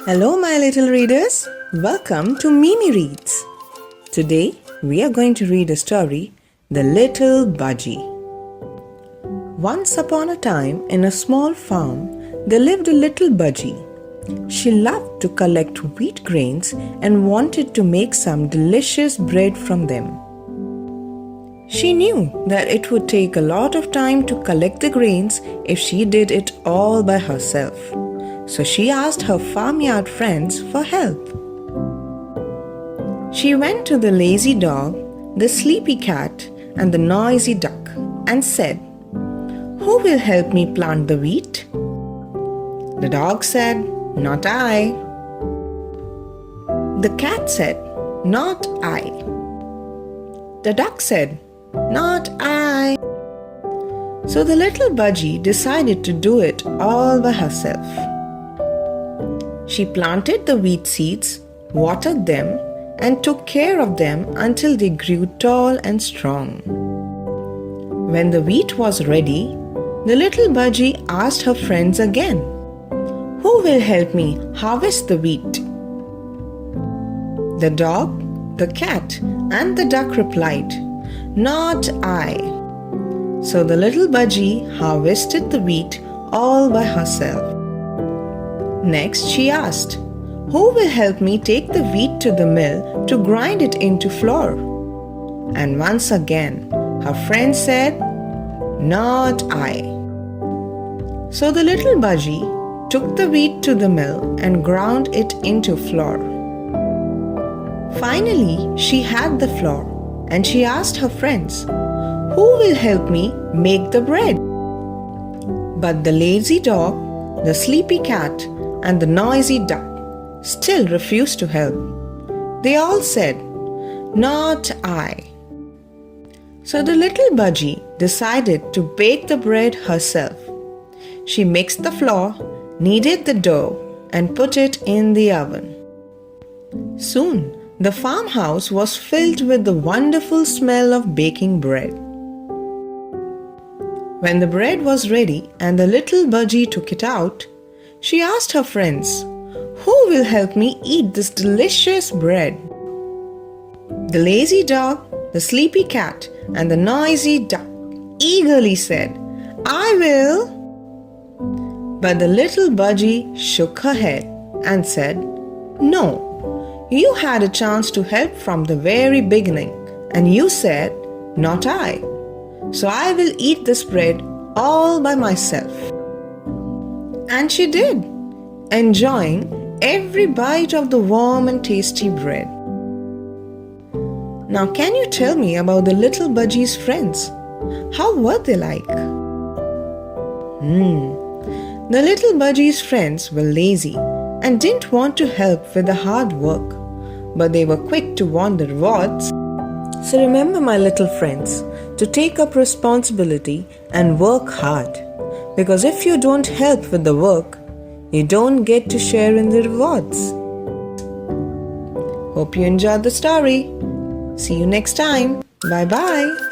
Hello my little readers, welcome to Mimi Reads. Today we are going to read a story, The Little Budgie. Once upon a time in a small farm there lived a little budgie. She loved to collect wheat grains and wanted to make some delicious bread from them. She knew that it would take a lot of time to collect the grains if she did it all by herself. So she asked her farmyard friends for help. She went to the lazy dog, the sleepy cat, and the noisy duck and said, "Who will help me plant the wheat?" The dog said, "Not I." The cat said, "Not I." The duck said, "Not I." So the little budgie decided to do it all by herself. She planted the wheat seeds, watered them, and took care of them until they grew tall and strong. When the wheat was ready, the little budgie asked her friends again, "Who will help me harvest the wheat?" The dog, the cat, and the duck replied, "Not I." So the little budgie harvested the wheat all by herself. Next she asked, "Who will help me take the wheat to the mill to grind it into flour?" And once again her friend said, "Not I." So the little budgie took the wheat to the mill and ground it into flour. Finally she had the flour and she asked her friends, "Who will help me make the bread?" But the lazy dog, the sleepy cat, and the noisy duck still refused to help. They all said, "Not I." So the little budgie decided to bake the bread herself. She mixed the flour, kneaded the dough, and put it in the oven. Soon the farmhouse was filled with the wonderful smell of baking bread. When the bread was ready and the little budgie took it out, she asked her friends, "Who will help me eat this delicious bread?" The lazy dog, the sleepy cat, and the noisy duck eagerly said, "I will." But the little budgie shook her head and said, "No, you had a chance to help from the very beginning, and you said, 'Not I.' So I will eat this bread all by myself." And she did, enjoying every bite of the warm and tasty bread. Now can you tell me about the little budgie's friends? How were they like? The little budgie's friends were lazy and didn't want to help with the hard work, but they were quick to want the rewards. So remember, my little friends, to take up responsibility and work hard. Because if you don't help with the work, you don't get to share in the rewards. Hope you enjoyed the story. See you next time. Bye-bye.